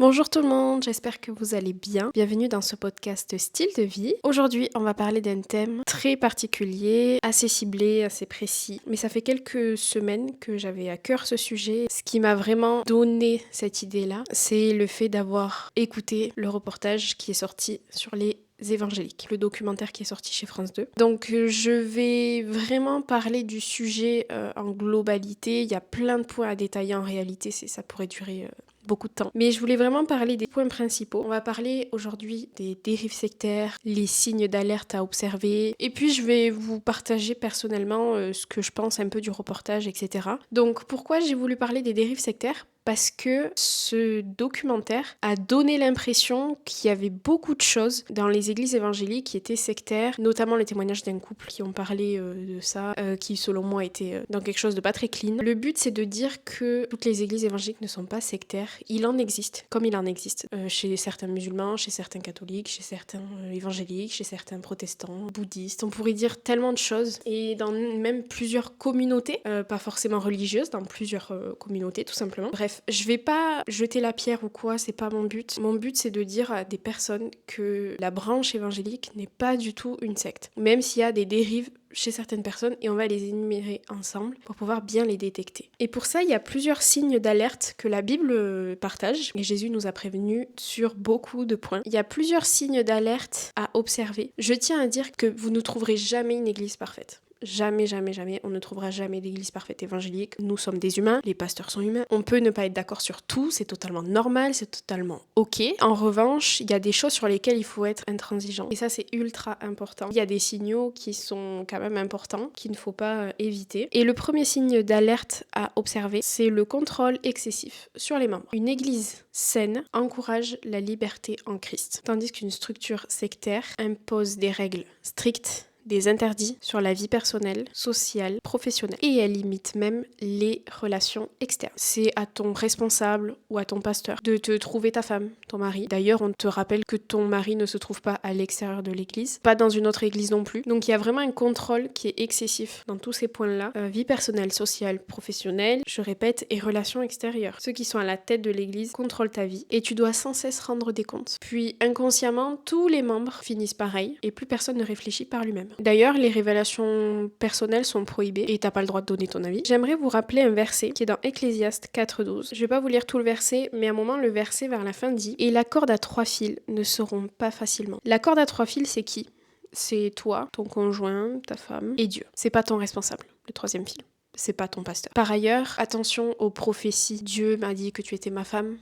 Bonjour tout le monde, j'espère que vous allez bien. Bienvenue dans ce podcast Style de vie. Aujourd'hui, on va parler d'un thème très particulier, assez ciblé, assez précis. Mais ça fait quelques semaines que j'avais à cœur ce sujet. Ce qui m'a vraiment donné cette idée-là, c'est le fait d'avoir écouté le reportage qui est sorti sur les évangéliques, le documentaire qui est sorti chez France 2. Donc je vais vraiment parler du sujet en globalité. Il y a plein de points à détailler en réalité, ça pourrait durer beaucoup de temps. Mais je voulais vraiment parler des points principaux. On va parler aujourd'hui des dérives sectaires, les signes d'alerte à observer, et puis je vais vous partager personnellement ce que je pense un peu du reportage, etc. Donc pourquoi j'ai voulu parler des dérives sectaires ? Parce que ce documentaire a donné l'impression qu'il y avait beaucoup de choses dans les églises évangéliques qui étaient sectaires, notamment les témoignages d'un couple qui ont parlé de ça, qui selon moi était dans quelque chose de pas très clean. Le but c'est de dire que toutes les églises évangéliques ne sont pas sectaires, il en existe, comme il en existe chez certains musulmans, chez certains catholiques, chez certains évangéliques, chez certains protestants, bouddhistes, on pourrait dire tellement de choses, et dans même plusieurs communautés, pas forcément religieuses, dans plusieurs communautés tout simplement. Bref, je vais pas jeter la pierre ou quoi, c'est pas mon but. Mon but c'est de dire à des personnes que la branche évangélique n'est pas du tout une secte. Même s'il y a des dérives chez certaines personnes, et on va les énumérer ensemble pour pouvoir bien les détecter. Et pour ça, il y a plusieurs signes d'alerte que la Bible partage, et Jésus nous a prévenus sur beaucoup de points. Il y a plusieurs signes d'alerte à observer. Je tiens à dire que vous ne trouverez jamais une église parfaite. Jamais, jamais, jamais, on ne trouvera jamais d'église parfaite évangélique. Nous sommes des humains, les pasteurs sont humains. On peut ne pas être d'accord sur tout, c'est totalement normal, c'est totalement ok. En revanche, il y a des choses sur lesquelles il faut être intransigeant. Et ça, c'est ultra important. Il y a des signaux qui sont quand même importants, qu'il ne faut pas éviter. Et le premier signe d'alerte à observer, c'est le contrôle excessif sur les membres. Une église saine encourage la liberté en Christ, tandis qu'une structure sectaire impose des règles strictes, des interdits sur la vie personnelle, sociale, professionnelle. Et elle limite même les relations externes. C'est à ton responsable ou à ton pasteur de te trouver ta femme, ton mari. D'ailleurs, on te rappelle que ton mari ne se trouve pas à l'extérieur de l'église, pas dans une autre église non plus. Donc il y a vraiment un contrôle qui est excessif dans tous ces points-là. Vie personnelle, sociale, professionnelle, je répète, et relations extérieures. Ceux qui sont à la tête de l'église contrôlent ta vie et tu dois sans cesse rendre des comptes. Puis inconsciemment, tous les membres finissent pareil et plus personne ne réfléchit par lui-même. D'ailleurs, les révélations personnelles sont prohibées et t'as pas le droit de donner ton avis. J'aimerais vous rappeler un verset qui est dans Ecclésiaste 4:12. Je vais pas vous lire tout le verset, mais à un moment, le verset vers la fin dit « Et la corde à 3 fils ne se rompt pas facilement ». La corde à 3 fils, c'est qui ? C'est toi, ton conjoint, ta femme et Dieu. C'est pas ton responsable, le 3e fil. C'est pas ton pasteur. Par ailleurs, attention aux prophéties. Dieu m'a dit que tu étais ma femme.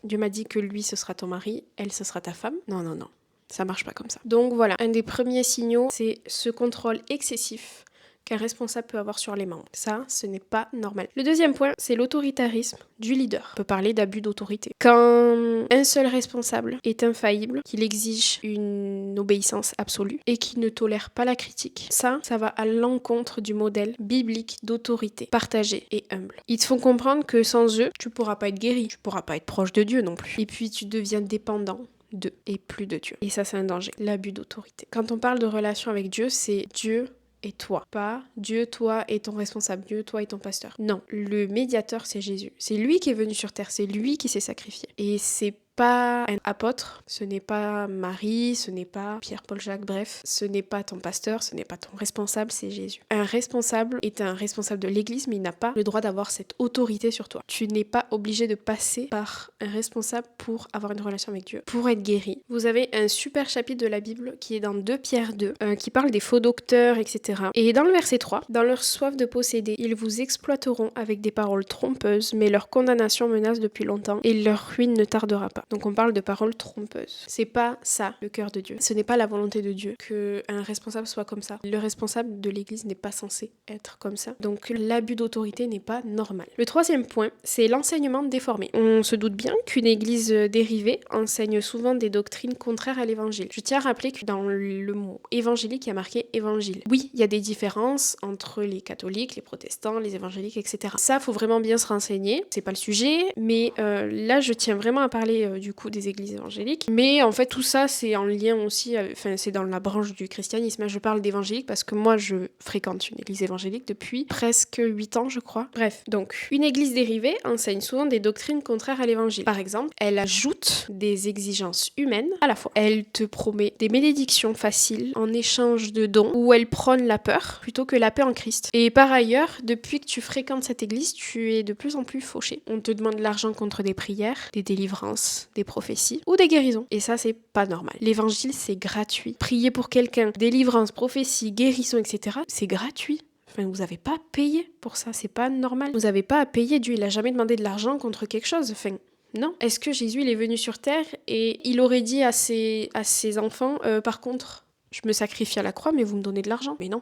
Dieu m'a dit que lui, ce sera ton mari. Elle, ce sera ta femme. Non, non, non. Ça marche pas comme ça. Donc voilà, un des premiers signaux, c'est ce contrôle excessif qu'un responsable peut avoir sur les membres. Ça, ce n'est pas normal. Le deuxième point, c'est l'autoritarisme du leader. On peut parler d'abus d'autorité. Quand un seul responsable est infaillible, qu'il exige une obéissance absolue et qu'il ne tolère pas la critique, ça va à l'encontre du modèle biblique d'autorité partagée et humble. Ils te font comprendre que sans eux, tu pourras pas être guéri, tu pourras pas être proche de Dieu non plus. Et puis tu deviens dépendant d'eux et plus de Dieu. Et ça, c'est un danger, l'abus d'autorité. Quand on parle de relation avec Dieu, c'est Dieu et toi. Pas Dieu, toi et ton responsable, Dieu, toi et ton pasteur. Non, le médiateur, c'est Jésus. C'est lui qui est venu sur terre, c'est lui qui s'est sacrifié. Et c'est pas un apôtre, ce n'est pas Marie, ce n'est pas Pierre, Paul, Jacques, bref, ce n'est pas ton pasteur, ce n'est pas ton responsable, c'est Jésus. Un responsable est un responsable de l'église, mais il n'a pas le droit d'avoir cette autorité sur toi. Tu n'es pas obligé de passer par un responsable pour avoir une relation avec Dieu, pour être guéri. Vous avez un super chapitre de la Bible qui est dans 2 Pierre 2, qui parle des faux docteurs, etc. Et dans le verset 3, dans leur soif de posséder, ils vous exploiteront avec des paroles trompeuses, mais leur condamnation menace depuis longtemps et leur ruine ne tardera pas. Donc on parle de paroles trompeuses. C'est pas ça le cœur de Dieu. Ce n'est pas la volonté de Dieu qu'un responsable soit comme ça. Le responsable de l'église n'est pas censé être comme ça. Donc l'abus d'autorité n'est pas normal. Le 3e point, c'est l'enseignement déformé. On se doute bien qu'une église dérivée enseigne souvent des doctrines contraires à l'évangile. Je tiens à rappeler que dans le mot évangélique, il y a marqué évangile. Oui, il y a des différences entre les catholiques, les protestants, les évangéliques, etc. Ça, faut vraiment bien se renseigner. C'est pas le sujet, mais là, je tiens vraiment à parler du coup des églises évangéliques. Mais en fait tout ça c'est en lien aussi, c'est dans la branche du christianisme. Je parle d'évangélique parce que moi je fréquente une église évangélique depuis presque 8 ans je crois. Bref, donc une église dérivée enseigne souvent des doctrines contraires à l'évangile. Par exemple, elle ajoute des exigences humaines à la fois. Elle te promet des bénédictions faciles en échange de dons, ou elle prône la peur plutôt que la paix en Christ. Et par ailleurs, depuis que tu fréquentes cette église, tu es de plus en plus fauché. On te demande de l'argent contre des prières, des délivrances, des prophéties ou des guérisons. Et ça, c'est pas normal. L'évangile, c'est gratuit. Prier pour quelqu'un, délivrance, prophétie, guérison, etc., c'est gratuit. Enfin, vous n'avez pas à payer pour ça, c'est pas normal. Vous n'avez pas à payer. Dieu, il a jamais demandé de l'argent contre quelque chose. Enfin, non. Est-ce que Jésus, il est venu sur terre et il aurait dit à ses enfants, par contre, je me sacrifie à la croix, mais vous me donnez de l'argent? Mais non.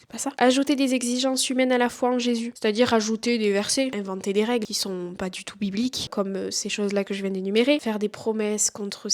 C'est pas ça. Ajouter des exigences humaines à la foi en Jésus, c'est-à-dire ajouter des versets, inventer des règles qui sont pas du tout bibliques, comme ces choses-là que je viens d'énumérer, faire des promesses contre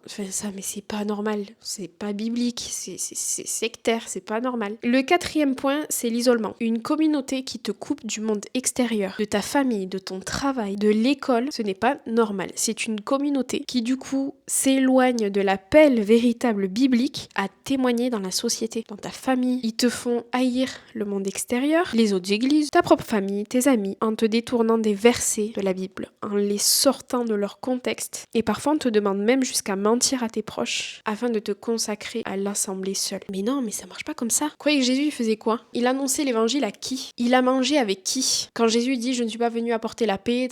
enfin ça, mais c'est pas normal, c'est pas biblique, c'est sectaire, c'est pas normal. Le 4e point, c'est l'isolement. Une communauté qui te coupe du monde extérieur, de ta famille, de ton travail, de l'école, ce n'est pas normal. C'est une communauté qui du coup s'éloigne de l'appel véritable biblique à témoigner dans la société, dans ta famille. Ils te font haïr le monde extérieur, les autres églises, ta propre famille, tes amis, en te détournant des versets de la Bible, en les sortant de leur contexte. Et parfois on te demande même jusqu'à mentir à tes proches afin de te consacrer à l'assemblée seule. Mais non, mais ça marche pas comme ça. Vous croyez que Jésus il faisait quoi? Il annonçait l'évangile à qui? Il a mangé avec qui? Quand Jésus dit je ne suis pas venu apporter la paix,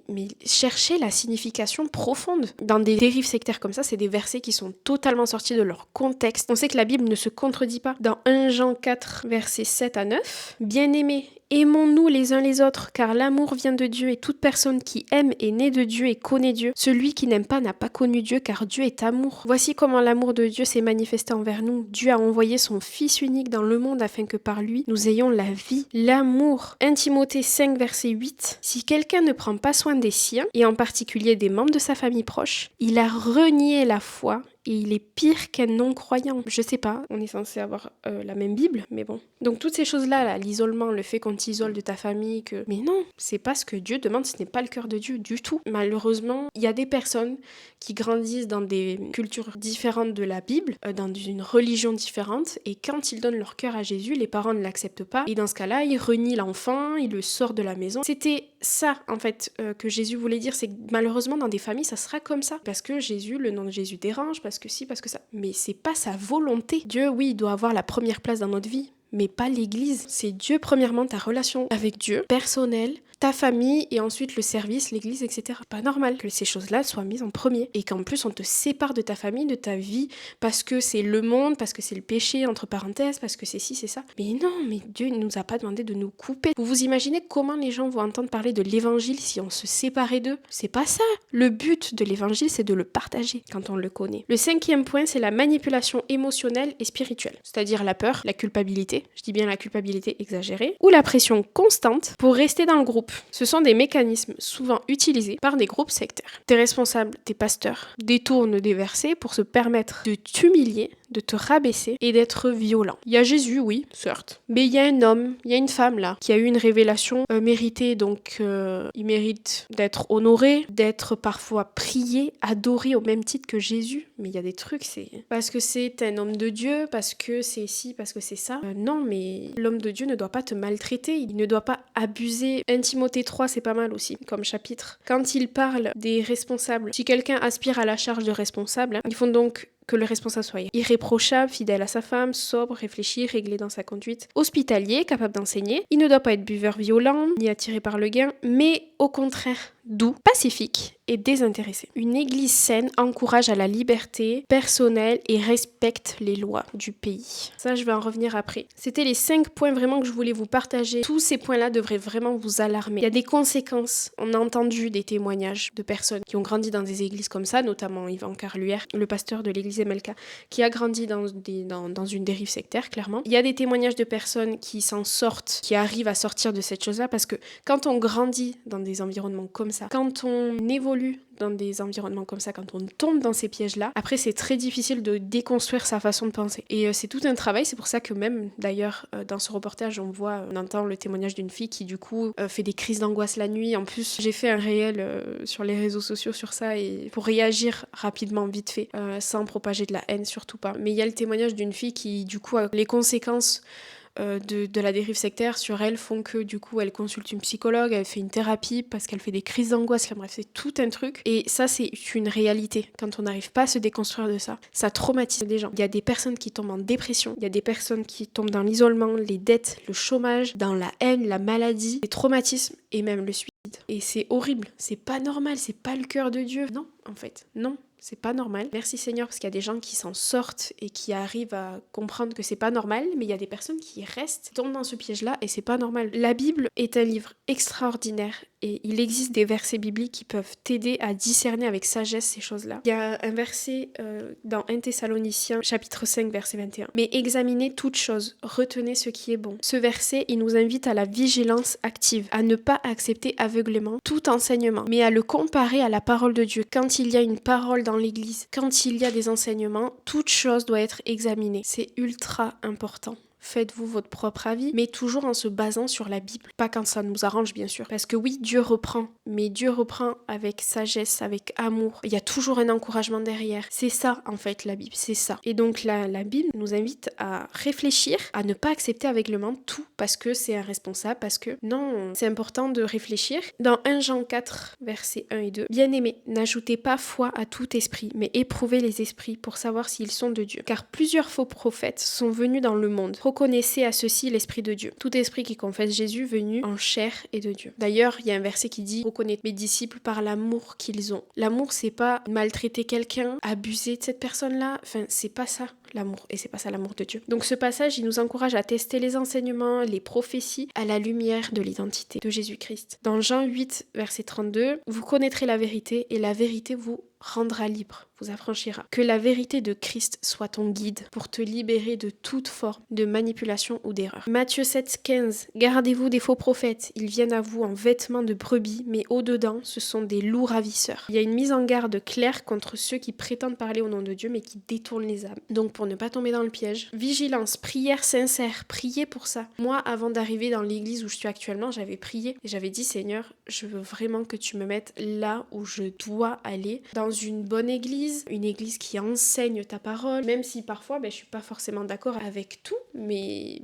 mais cherchez la signification profonde. Dans des dérives sectaires comme ça, c'est des versets qui sont totalement sortis de leur contexte. On sait que la Bible ne se contredit pas. Dans 1 Jean 4, versets 7 à 9. Bien-aimés, aimons-nous les uns les autres, car l'amour vient de Dieu et toute personne qui aime est née de Dieu et connaît Dieu. Celui qui n'aime pas n'a pas connu Dieu, car Dieu est amour. Voici comment l'amour de Dieu s'est manifesté envers nous. Dieu a envoyé son Fils unique dans le monde afin que par lui, nous ayons la vie, l'amour. 1 Timothée 5, verset 8. Si quelqu'un ne prend pas soin des siens, et en particulier des membres de sa famille proche, il a renié la foi et il est pire qu'un non-croyant. Je sais pas, on est censé avoir la même Bible, mais bon. Donc toutes ces choses-là, là, l'isolement, le fait qu'on t'isole de ta famille, que... Mais non, c'est pas ce que Dieu demande, ce n'est pas le cœur de Dieu du tout. Malheureusement, il y a des personnes qui grandissent dans des cultures différentes de la Bible, dans une religion différente, et quand ils donnent leur cœur à Jésus, les parents ne l'acceptent pas, et dans ce cas-là, ils renient l'enfant, ils le sortent de la maison. C'était ça, en fait, que Jésus voulait dire, c'est que malheureusement, dans des familles, ça sera comme ça. Parce que Jésus, le nom de Jésus dérange, parce que si, parce que ça. Mais c'est pas sa volonté. Dieu, oui, il doit avoir la première place dans notre vie, mais pas l'Église. C'est Dieu, premièrement, ta relation avec Dieu, personnelle, ta famille et ensuite le service, l'église, etc. Pas normal que ces choses-là soient mises en premier et qu'en plus on te sépare de ta famille, de ta vie, parce que c'est le monde, parce que c'est le péché, entre parenthèses, parce que c'est ci, c'est ça. Mais non, mais Dieu ne nous a pas demandé de nous couper. Vous vous imaginez comment les gens vont entendre parler de l'évangile si on se séparait d'eux? C'est pas ça. Le but de l'évangile, c'est de le partager quand on le connaît. Le 5e point, c'est la manipulation émotionnelle et spirituelle, c'est-à-dire la peur, la culpabilité, je dis bien la culpabilité exagérée, ou la pression constante pour rester dans le groupe. Ce sont des mécanismes souvent utilisés par des groupes sectaires. Tes responsables, tes pasteurs, détournent des versets pour se permettre de t'humilier, de te rabaisser et d'être violent. Il y a Jésus, oui, certes, mais il y a un homme, il y a une femme là, qui a eu une révélation méritée, donc il mérite d'être honoré, d'être parfois prié, adoré au même titre que Jésus. Mais il y a des trucs, c'est parce que c'est un homme de Dieu, parce que c'est ci, parce que c'est ça. Non, mais l'homme de Dieu ne doit pas te maltraiter, il ne doit pas abuser. 1 Timothée 3, c'est pas mal aussi comme chapitre. Quand il parle des responsables, si quelqu'un aspire à la charge de responsable, il faut donc que le responsable soit irréprochable, fidèle à sa femme, sobre, réfléchi, réglé dans sa conduite, hospitalier, capable d'enseigner. Il ne doit pas être buveur violent, ni attiré par le gain, mais au contraire, doux, pacifique et désintéressé. Une église saine encourage à la liberté personnelle et respecte les lois du pays. Ça, je vais en revenir après. C'était les 5 points vraiment que je voulais vous partager. Tous ces points-là devraient vraiment vous alarmer. Il y a des conséquences. On a entendu des témoignages de personnes qui ont grandi dans des églises comme ça, notamment Yvan Carluère, le pasteur de l'église MLK, qui a grandi dans une dérive sectaire, clairement. Il y a des témoignages de personnes qui s'en sortent, qui arrivent à sortir de cette chose-là, parce que quand on grandit dans des environnements comme comme ça. Quand on évolue dans des environnements comme ça, quand on tombe dans ces pièges-là, après c'est très difficile de déconstruire sa façon de penser. Et c'est tout un travail, c'est pour ça que même d'ailleurs dans ce reportage on entend le témoignage d'une fille qui du coup fait des crises d'angoisse la nuit. En plus j'ai fait un réel sur les réseaux sociaux sur ça et pour réagir rapidement, vite fait, sans propager de la haine, surtout pas. Mais il y a le témoignage d'une fille qui du coup a les conséquences de la dérive sectaire sur elle font que du coup elle consulte une psychologue, elle fait une thérapie parce qu'elle fait des crises d'angoisse, enfin, bref c'est tout un truc et ça c'est une réalité. Quand on n'arrive pas à se déconstruire de ça, ça traumatise les gens. Il y a des personnes qui tombent en dépression, il y a des personnes qui tombent dans l'isolement, les dettes, le chômage, dans la haine, la maladie, les traumatismes et même le suicide. Et c'est horrible, c'est pas normal, c'est pas le cœur de Dieu. Non, en fait, non. C'est pas normal. Merci Seigneur parce qu'il y a des gens qui s'en sortent et qui arrivent à comprendre que c'est pas normal, mais il y a des personnes qui restent, tombent dans ce piège-là et c'est pas normal. La Bible est un livre extraordinaire et il existe des versets bibliques qui peuvent t'aider à discerner avec sagesse ces choses-là. Il y a un verset dans 1 Thessaloniciens chapitre 5 verset 21. Mais examinez toutes choses, retenez ce qui est bon. Ce verset, il nous invite à la vigilance active, à ne pas accepter aveuglément tout enseignement, mais à le comparer à la parole de Dieu. Quand il y a une parole dans l'église, quand il y a des enseignements, toute chose doit être examinée. C'est ultra important. Faites-vous votre propre avis, mais toujours en se basant sur la Bible. Pas quand ça nous arrange, bien sûr. Parce que oui, Dieu reprend, mais Dieu reprend avec sagesse, avec amour. Il y a toujours un encouragement derrière. C'est ça, en fait, la Bible, c'est ça. Et donc, la Bible nous invite à réfléchir, à ne pas accepter aveuglément tout, parce que c'est irresponsable, parce que non, c'est important de réfléchir. Dans 1 Jean 4, versets 1 et 2, « Bien-aimés, n'ajoutez pas foi à tout esprit, mais éprouvez les esprits pour savoir s'ils sont de Dieu. Car plusieurs faux prophètes sont venus dans le monde. Reconnaissez à ceci l'Esprit de Dieu. Tout esprit qui confesse Jésus venu en chair et de Dieu. » D'ailleurs, il y a un verset qui dit « Reconnaissez mes disciples par l'amour qu'ils ont. » L'amour, c'est pas maltraiter quelqu'un, abuser de cette personne-là. Enfin, c'est pas ça l'amour. Et c'est pas ça l'amour de Dieu. Donc ce passage, il nous encourage à tester les enseignements, les prophéties, à la lumière de l'identité de Jésus-Christ. Dans Jean 8, verset 32, « Vous connaîtrez la vérité et la vérité vous rendra libre, vous affranchira. Que la vérité de Christ soit ton guide pour te libérer de toute forme de manipulation ou d'erreur. » Matthieu 7, 15. « Gardez-vous des faux prophètes. Ils viennent à vous en vêtements de brebis, mais au-dedans, ce sont des loups ravisseurs. » Il y a une mise en garde claire contre ceux qui prétendent parler au nom de Dieu, mais qui détournent les âmes. Donc pour ne pas tomber dans le piège, vigilance, prière sincère, priez pour ça. Moi, avant d'arriver dans l'église où je suis actuellement, j'avais prié et j'avais dit « Seigneur, je veux vraiment que tu me mettes là où je dois aller, dans une bonne église, une église qui enseigne ta parole, même si parfois je suis pas forcément d'accord avec tout, mais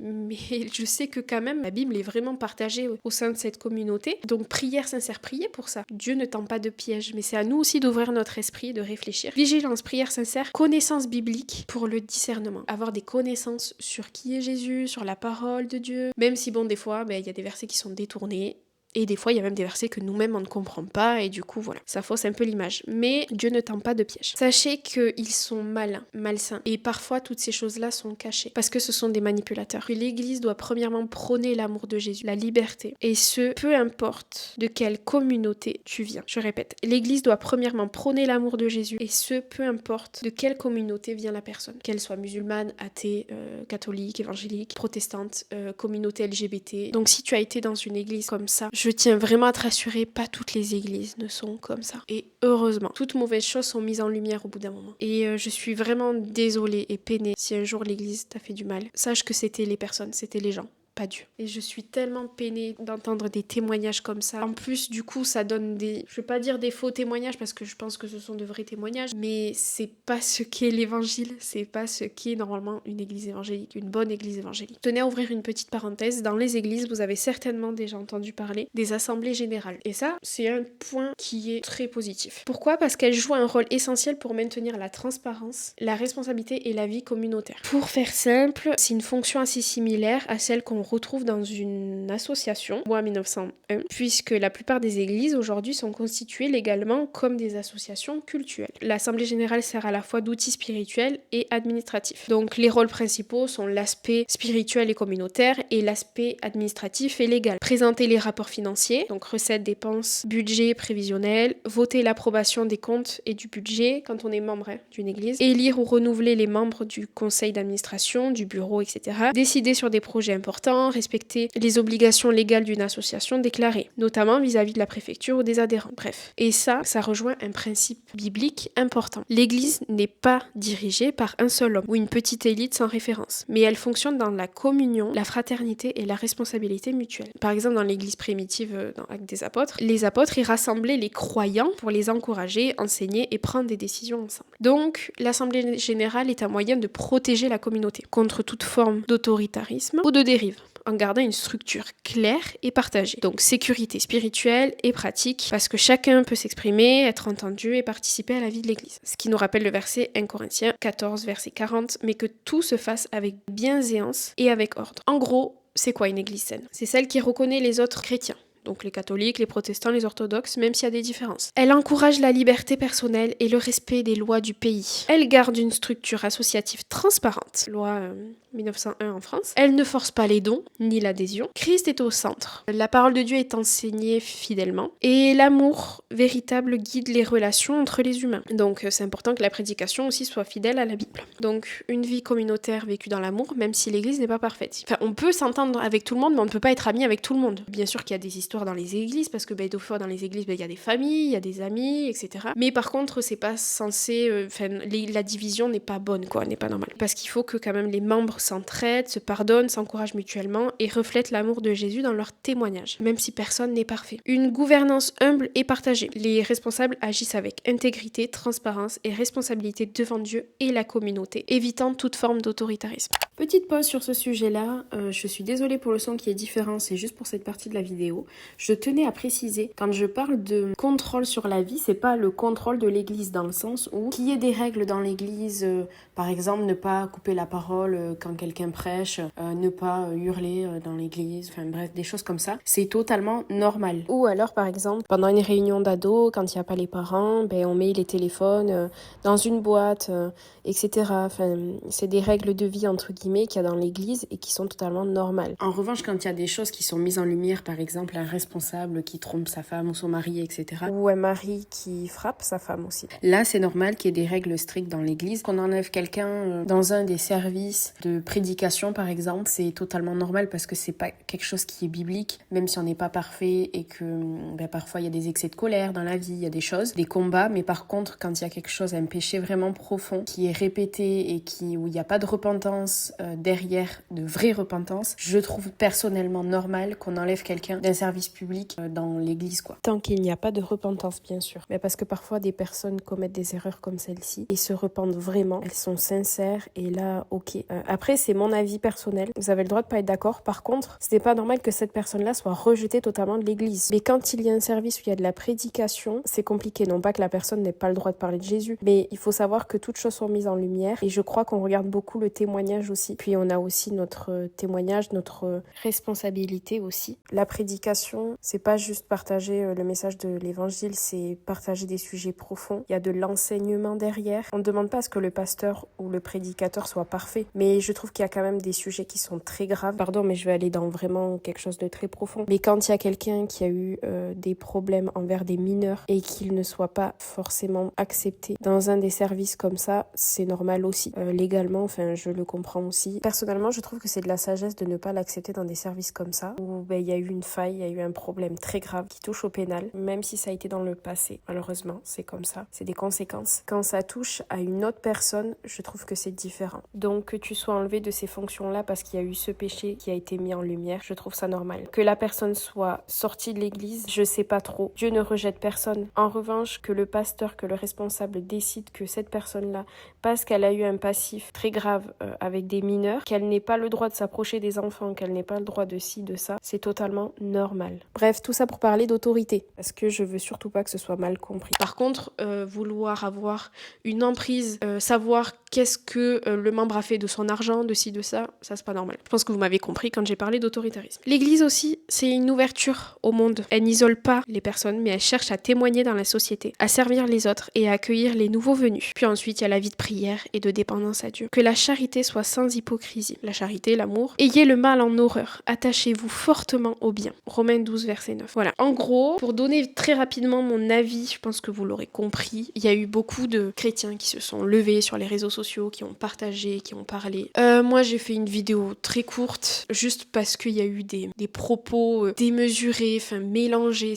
je sais que quand même la Bible est vraiment partagée au sein de cette communauté. Donc prière sincère, priez pour ça. Dieu ne tend pas de piège, mais c'est à nous aussi d'ouvrir notre esprit, de réfléchir. Vigilance, prière sincère, connaissance biblique pour le discernement. Avoir des connaissances sur qui est Jésus, sur la parole de Dieu, même si des fois il y a des versets qui sont détournés. Et des fois, il y a même des versets que nous-mêmes, on ne comprend pas, et du coup, voilà, ça fausse un peu l'image. Mais Dieu ne tend pas de piège. Sachez qu'ils sont malsains, et parfois, toutes ces choses-là sont cachées, parce que ce sont des manipulateurs. Que l'Église doit premièrement prôner l'amour de Jésus, la liberté, et ce, peu importe de quelle communauté tu viens. Je répète, l'Église doit premièrement prôner l'amour de Jésus, et ce, peu importe de quelle communauté vient la personne. Qu'elle soit musulmane, athée, catholique, évangélique, protestante, communauté LGBT. Donc si tu as été dans une église comme ça, je tiens vraiment à te rassurer, pas toutes les églises ne sont comme ça. Et heureusement, toutes mauvaises choses sont mises en lumière au bout d'un moment. Et je suis vraiment désolée et peinée si un jour l'église t'a fait du mal. Sache que c'était les personnes, c'était les gens. Pas Dieu. Et je suis tellement peinée d'entendre des témoignages comme ça. En plus, du coup, ça donne je vais pas dire des faux témoignages parce que je pense que ce sont de vrais témoignages, mais c'est pas ce qu'est l'évangile, c'est pas ce qu'est normalement une église évangélique, une bonne église évangélique. Je tenais à ouvrir une petite parenthèse. Dans les églises, vous avez certainement déjà entendu parler des assemblées générales. Et ça, c'est un point qui est très positif. Pourquoi ? Parce qu'elles jouent un rôle essentiel pour maintenir la transparence, la responsabilité et la vie communautaire. Pour faire simple, c'est une fonction assez similaire à celle qu'on retrouve dans une association, loi 1901, puisque la plupart des églises aujourd'hui sont constituées légalement comme des associations cultuelles. L'Assemblée générale sert à la fois d'outil spirituel et administratif. Donc les rôles principaux sont l'aspect spirituel et communautaire et l'aspect administratif et légal. Présenter les rapports financiers, donc recettes, dépenses, budget prévisionnel, voter l'approbation des comptes et du budget quand on est membre d'une église, élire ou renouveler les membres du conseil d'administration, du bureau, etc. Décider sur des projets importants, enfants, respecter les obligations légales d'une association déclarée, notamment vis-à-vis de la préfecture ou des adhérents. Bref. Et ça rejoint un principe biblique important. L'Église n'est pas dirigée par un seul homme ou une petite élite sans référence, mais elle fonctionne dans la communion, la fraternité et la responsabilité mutuelle. Par exemple, dans l'Église primitive dans Actes des Apôtres, les apôtres y rassemblaient les croyants pour les encourager, enseigner et prendre des décisions ensemble. Donc, l'Assemblée générale est un moyen de protéger la communauté contre toute forme d'autoritarisme ou de dérive, en gardant une structure claire et partagée. Donc sécurité spirituelle et pratique, parce que chacun peut s'exprimer, être entendu et participer à la vie de l'Église. Ce qui nous rappelle le verset 1 Corinthiens 14, verset 40, mais que tout se fasse avec bienséance et avec ordre. En gros, c'est quoi une Église saine ? C'est celle qui reconnaît les autres chrétiens. Donc les catholiques, les protestants, les orthodoxes, même s'il y a des différences. Elle encourage la liberté personnelle et le respect des lois du pays. Elle garde une structure associative transparente, loi 1901 en France. Elle ne force pas les dons, ni l'adhésion. Christ est au centre. La parole de Dieu est enseignée fidèlement. Et l'amour véritable guide les relations entre les humains. Donc c'est important que la prédication aussi soit fidèle à la Bible. Donc une vie communautaire vécue dans l'amour, même si l'Église n'est pas parfaite. Enfin, on peut s'entendre avec tout le monde, mais on ne peut pas être ami avec tout le monde. Bien sûr qu'il y a des histoires dans les églises, parce que des fois dans les églises, il y a des familles, il y a des amis, etc. Mais par contre, c'est pas censé... la division n'est pas bonne, quoi, n'est pas normale. Parce qu'il faut que quand même les membres s'entraident, se pardonnent, s'encouragent mutuellement et reflètent l'amour de Jésus dans leur témoignage, même si personne n'est parfait. Une gouvernance humble et partagée. Les responsables agissent avec intégrité, transparence et responsabilité devant Dieu et la communauté, évitant toute forme d'autoritarisme. Petite pause sur ce sujet-là, je suis désolée pour le son qui est différent, c'est juste pour cette partie de la vidéo. Je tenais à préciser, quand je parle de contrôle sur la vie, c'est pas le contrôle de l'Église dans le sens où qu'il y ait des règles dans l'Église, par exemple ne pas couper la parole quand quelqu'un prêche, ne pas hurler dans l'Église, enfin bref, des choses comme ça, c'est totalement normal. Ou alors par exemple, pendant une réunion d'ados, quand il n'y a pas les parents, on met les téléphones dans une boîte, etc. Enfin, c'est des règles de vie entre guillemets qu'il y a dans l'Église et qui sont totalement normales. En revanche, quand il y a des choses qui sont mises en lumière, par exemple un responsable qui trompe sa femme ou son mari, etc. Ou un mari qui frappe sa femme aussi. Là, c'est normal qu'il y ait des règles strictes dans l'Église. Qu'on enlève quelqu'un dans un des services de prédication, par exemple, c'est totalement normal parce que c'est pas quelque chose qui est biblique, même si on n'est pas parfait et que parfois il y a des excès de colère dans la vie, il y a des choses, des combats, mais par contre, quand il y a quelque chose, un péché vraiment profond qui est répété et où il n'y a pas de repentance derrière, de vraie repentance, je trouve personnellement normal qu'on enlève quelqu'un d'un service public dans l'église, quoi. Tant qu'il n'y a pas de repentance, bien sûr. Mais parce que parfois des personnes commettent des erreurs comme celle-ci et se repentent vraiment, elles sont sincères et là, ok. Après, c'est mon avis personnel. Vous avez le droit de pas être d'accord. Par contre, ce n'est pas normal que cette personne-là soit rejetée totalement de l'église. Mais quand il y a un service où il y a de la prédication, c'est compliqué. Non pas que la personne n'ait pas le droit de parler de Jésus, mais il faut savoir que toutes choses sont mises en lumière et je crois qu'on regarde beaucoup le témoignage aussi. Puis on a aussi notre témoignage, notre responsabilité aussi. La prédication, c'est pas juste partager le message de l'évangile, c'est partager des sujets profonds. Il y a de l'enseignement derrière. On ne demande pas à ce que le pasteur ou le prédicateur soit parfait, mais je trouve qu'il y a quand même des sujets qui sont très graves. Pardon, mais je vais aller dans vraiment quelque chose de très profond. Mais quand il y a quelqu'un qui a eu des problèmes envers des mineurs et qu'il ne soit pas forcément accepté dans un des services comme ça, c'est normal aussi. Légalement, enfin, je le comprends aussi. Personnellement, je trouve que c'est de la sagesse de ne pas l'accepter dans des services comme ça, où il y a eu une faille, il y a eu un problème très grave qui touche au pénal, même si ça a été dans le passé. Malheureusement, c'est comme ça. C'est des conséquences. Quand ça touche à une autre personne, je trouve que c'est différent. Donc, que tu sois enlevé de ces fonctions-là parce qu'il y a eu ce péché qui a été mis en lumière, je trouve ça normal. Que la personne soit sortie de l'église, je sais pas trop. Dieu ne rejette personne. En revanche, que le pasteur, que le responsable décide que cette personne-là, parce qu'elle a eu un passif très grave avec des mineurs, qu'elle n'ait pas le droit de s'approcher des enfants, qu'elle n'ait pas le droit de ci, de ça, c'est totalement normal. Bref, tout ça pour parler d'autorité, parce que je veux surtout pas que ce soit mal compris. Par contre, vouloir avoir une emprise, savoir qu'est-ce que le membre a fait de son argent, de ci, de ça c'est pas normal. Je pense que vous m'avez compris quand j'ai parlé d'autoritarisme. L'église aussi, c'est une ouverture au monde. Elle n'isole pas les personnes, mais elle cherche à témoigner dans la société, à servir les autres et à accueillir les nouveaux venus. Puis ensuite, il y a la vie de prière et de dépendance à Dieu. Que la charité soit sans hypocrisie. La charité, l'amour. Ayez le mal en horreur. Attachez-vous fortement au bien. Romains Romains 12, verset 9. Voilà. En gros, pour donner très rapidement mon avis, je pense que vous l'aurez compris, il y a eu beaucoup de chrétiens qui se sont levés sur les réseaux sociaux, qui ont partagé, qui ont parlé. Moi, j'ai fait une vidéo très courte, juste parce qu'il y a eu des propos démesurés, mélangés,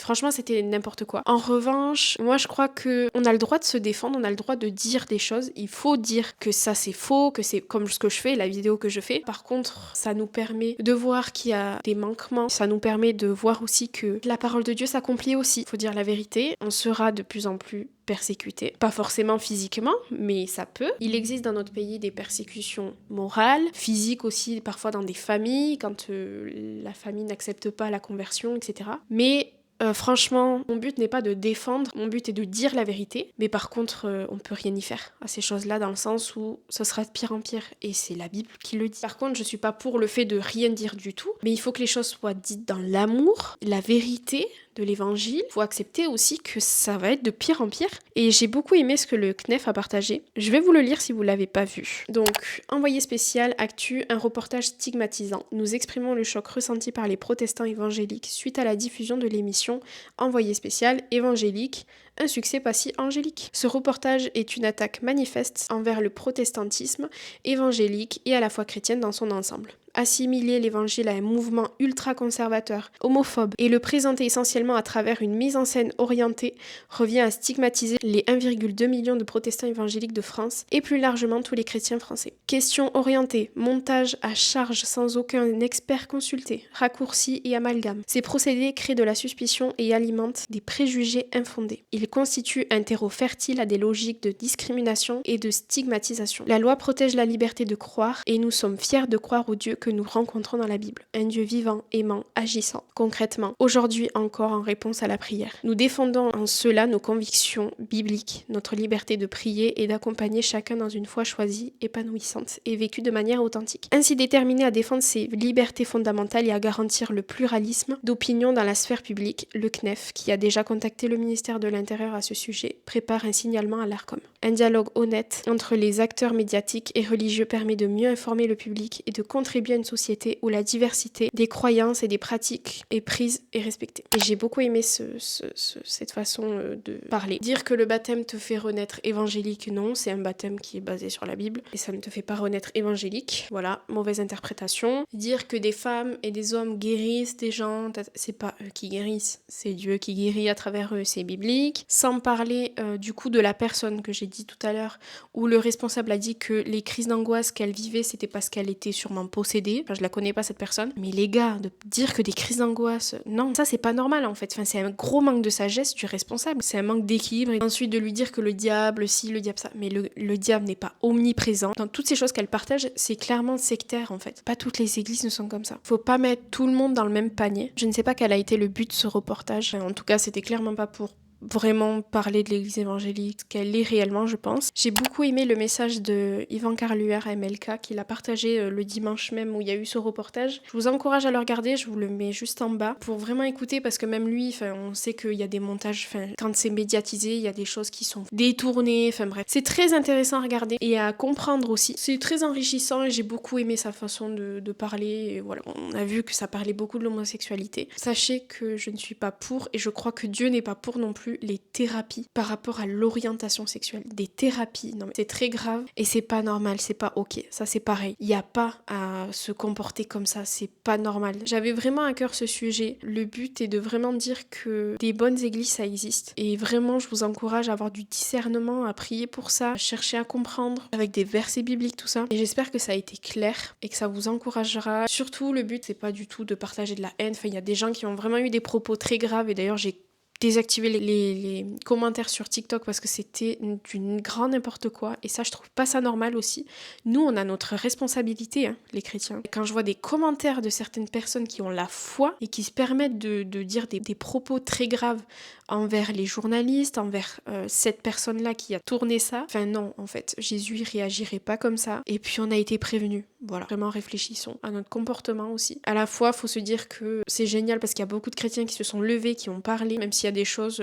franchement, c'était n'importe quoi. En revanche, moi, je crois qu'on a le droit de se défendre, on a le droit de dire des choses, il faut dire que ça c'est faux, que c'est comme ce que je fais, la vidéo que je fais. Par contre, ça nous permet de voir qu'il y a des manquements, ça nous permet de voir aussi que la parole de Dieu s'accomplit aussi. Faut dire la vérité, on sera de plus en plus persécuté. Pas forcément physiquement, mais ça peut. Il existe dans notre pays des persécutions morales, physiques aussi, parfois dans des familles, quand la famille n'accepte pas la conversion, etc. Mais franchement, mon but n'est pas de défendre, mon but est de dire la vérité, mais par contre, on peut rien y faire à ces choses-là, dans le sens où ce sera de pire en pire, et c'est la Bible qui le dit. Par contre, je suis pas pour le fait de rien dire du tout, mais il faut que les choses soient dites dans l'amour, la vérité de l'évangile. Il faut accepter aussi que ça va être de pire en pire, et j'ai beaucoup aimé ce que le CNEF a partagé. Je vais vous le lire si vous l'avez pas vu. Donc, envoyé spécial, actu, un reportage stigmatisant. Nous exprimons le choc ressenti par les protestants évangéliques suite à la diffusion de l'émission Envoyé spécial évangélique, un succès pas si angélique. Ce reportage est une attaque manifeste envers le protestantisme évangélique et à la foi chrétienne dans son ensemble. Assimiler l'évangile à un mouvement ultra-conservateur, homophobe, et le présenter essentiellement à travers une mise en scène orientée revient à stigmatiser les 1,2 million de protestants évangéliques de France et plus largement tous les chrétiens français. Question orientée, montage à charge sans aucun expert consulté, raccourci et amalgame. Ces procédés créent de la suspicion et alimentent des préjugés infondés. Ils constituent un terreau fertile à des logiques de discrimination et de stigmatisation. La loi protège la liberté de croire et nous sommes fiers de croire au Dieu que nous rencontrons dans la Bible. Un Dieu vivant, aimant, agissant. Concrètement, aujourd'hui encore en réponse à la prière. Nous défendons en cela nos convictions bibliques, notre liberté de prier et d'accompagner chacun dans une foi choisie, épanouissante et vécue de manière authentique. Ainsi déterminé à défendre ses libertés fondamentales et à garantir le pluralisme d'opinion dans la sphère publique, le CNEF, qui a déjà contacté le ministère de l'Intérieur à ce sujet, prépare un signalement à l'ARCOM. Un dialogue honnête entre les acteurs médiatiques et religieux permet de mieux informer le public et de contribuer à une société où la diversité des croyances et des pratiques est prise et respectée. Et j'ai beaucoup aimé cette façon de parler. Dire que le baptême te fait renaître évangélique, non, c'est un baptême qui est basé sur la Bible et ça ne te fait pas renaître évangélique. Voilà, mauvaise interprétation. Dire que des femmes et des hommes guérissent des gens, c'est pas eux qui guérissent, c'est Dieu qui guérit à travers eux, c'est biblique. Sans parler du coup de la personne que j'ai dit tout à l'heure, où le responsable a dit que les crises d'angoisse qu'elle vivait, c'était parce qu'elle était sûrement possédée. Enfin, je la connais pas cette personne. Mais les gars, de dire que des crises d'angoisse, non, ça c'est pas normal en fait. Enfin, c'est un gros manque de sagesse du responsable. C'est un manque d'équilibre. Et ensuite de lui dire que le diable, si, le diable ça. Mais le diable n'est pas omniprésent. Dans toutes ces choses qu'elle partage, c'est clairement sectaire en fait. Pas toutes les églises ne sont comme ça. Faut pas mettre tout le monde dans le même panier. Je ne sais pas quel a été le but de ce reportage. Enfin, en tout cas, c'était clairement pas pour vraiment parler de l'église évangélique, qu'elle est réellement, je pense. J'ai beaucoup aimé le message de Yvan Carluère MLK qu'il a partagé le dimanche même où il y a eu ce reportage. Je vous encourage à le regarder, je vous le mets juste en bas pour vraiment écouter parce que même lui, on sait qu'il y a des montages, quand c'est médiatisé, il y a des choses qui sont détournées, bref. C'est très intéressant à regarder et à comprendre aussi. C'est très enrichissant et j'ai beaucoup aimé sa façon de parler. Et voilà, on a vu que ça parlait beaucoup de l'homosexualité. Sachez que je ne suis pas pour et je crois que Dieu n'est pas pour non plus les thérapies par rapport à l'orientation sexuelle. Des thérapies, non mais c'est très grave et c'est pas normal, c'est pas ok. Ça c'est pareil. Il n'y a pas à se comporter comme ça, c'est pas normal. J'avais vraiment à cœur ce sujet. Le but est de vraiment dire que des bonnes églises ça existe. Et vraiment je vous encourage à avoir du discernement, à prier pour ça, à chercher à comprendre avec des versets bibliques, tout ça. Et j'espère que ça a été clair et que ça vous encouragera. Surtout le but c'est pas du tout de partager de la haine. Il y a des gens qui ont vraiment eu des propos très graves et d'ailleurs j'ai désactiver les commentaires sur TikTok parce que c'était d'une grande n'importe quoi et ça je trouve pas ça normal aussi. Nous on a notre responsabilité les chrétiens. Quand je vois des commentaires de certaines personnes qui ont la foi et qui se permettent de dire des propos très graves envers les journalistes, envers cette personne là qui a tourné ça, non en fait Jésus il réagirait pas comme ça et puis on a été prévenus. Voilà, vraiment réfléchissons à notre comportement aussi. À la fois, faut se dire que c'est génial parce qu'il y a beaucoup de chrétiens qui se sont levés, qui ont parlé, même s'il y a des choses,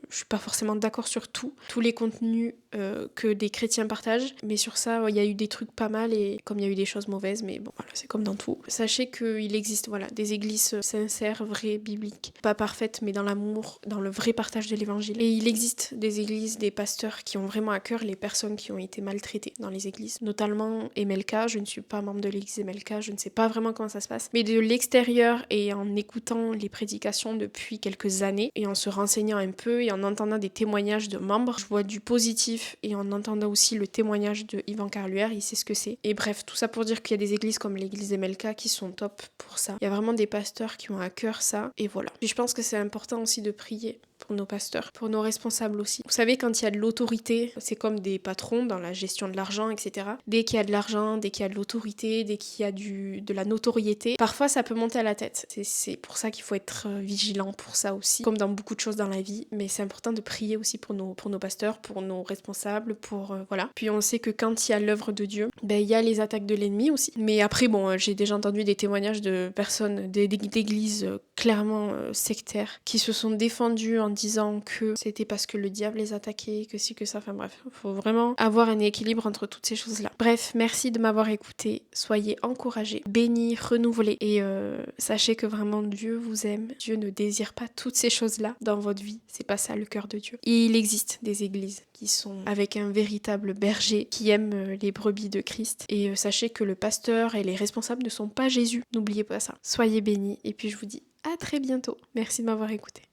je suis pas forcément d'accord sur tous les contenus que des chrétiens partagent, mais sur ça, il y a eu des trucs pas mal et comme il y a eu des choses mauvaises, mais bon, voilà, c'est comme dans tout. Sachez qu'il existe, voilà, des églises sincères, vraies, bibliques, pas parfaites, mais dans l'amour, dans le vrai partage de l'évangile. Et il existe des églises, des pasteurs qui ont vraiment à cœur les personnes qui ont été maltraitées dans les églises, notamment MLK. Je ne suis pas membre de l'église MLK, je ne sais pas vraiment comment ça se passe, mais de l'extérieur et en écoutant les prédications depuis quelques années et en se renseignant un peu et en entendant des témoignages de membres, je vois du positif et en entendant aussi le témoignage de Yvan Carluère, il sait ce que c'est. Et bref, tout ça pour dire qu'il y a des églises comme l'église MLK qui sont top pour ça. Il y a vraiment des pasteurs qui ont à cœur ça et voilà. Et je pense que c'est important aussi de prier pour nos pasteurs, pour nos responsables aussi. Vous savez, quand il y a de l'autorité, c'est comme des patrons dans la gestion de l'argent, etc. Dès qu'il y a de l'argent, dès qu'il y a de l'autorité, dès qu'il y a de la notoriété, parfois ça peut monter à la tête. C'est pour ça qu'il faut être vigilant pour ça aussi, comme dans beaucoup de choses dans la vie, mais c'est important de prier aussi pour nos pasteurs, pour nos responsables, pour voilà. Puis on sait que quand il y a l'œuvre de Dieu, il y a les attaques de l'ennemi aussi. Mais après, bon, j'ai déjà entendu des témoignages de personnes, d'églises clairement sectaires, qui se sont défendues en disant que c'était parce que le diable les attaquait, que si, que ça, enfin bref. Faut vraiment avoir un équilibre entre toutes ces choses-là. Bref, merci de m'avoir écouté. Soyez encouragés, bénis, renouvelés. Et sachez que vraiment Dieu vous aime. Dieu ne désire pas toutes ces choses-là dans votre vie. C'est pas ça le cœur de Dieu. Et il existe des églises qui sont avec un véritable berger qui aime les brebis de Christ. Et sachez que le pasteur et les responsables ne sont pas Jésus. N'oubliez pas ça. Soyez bénis. Et puis je vous dis à très bientôt. Merci de m'avoir écouté.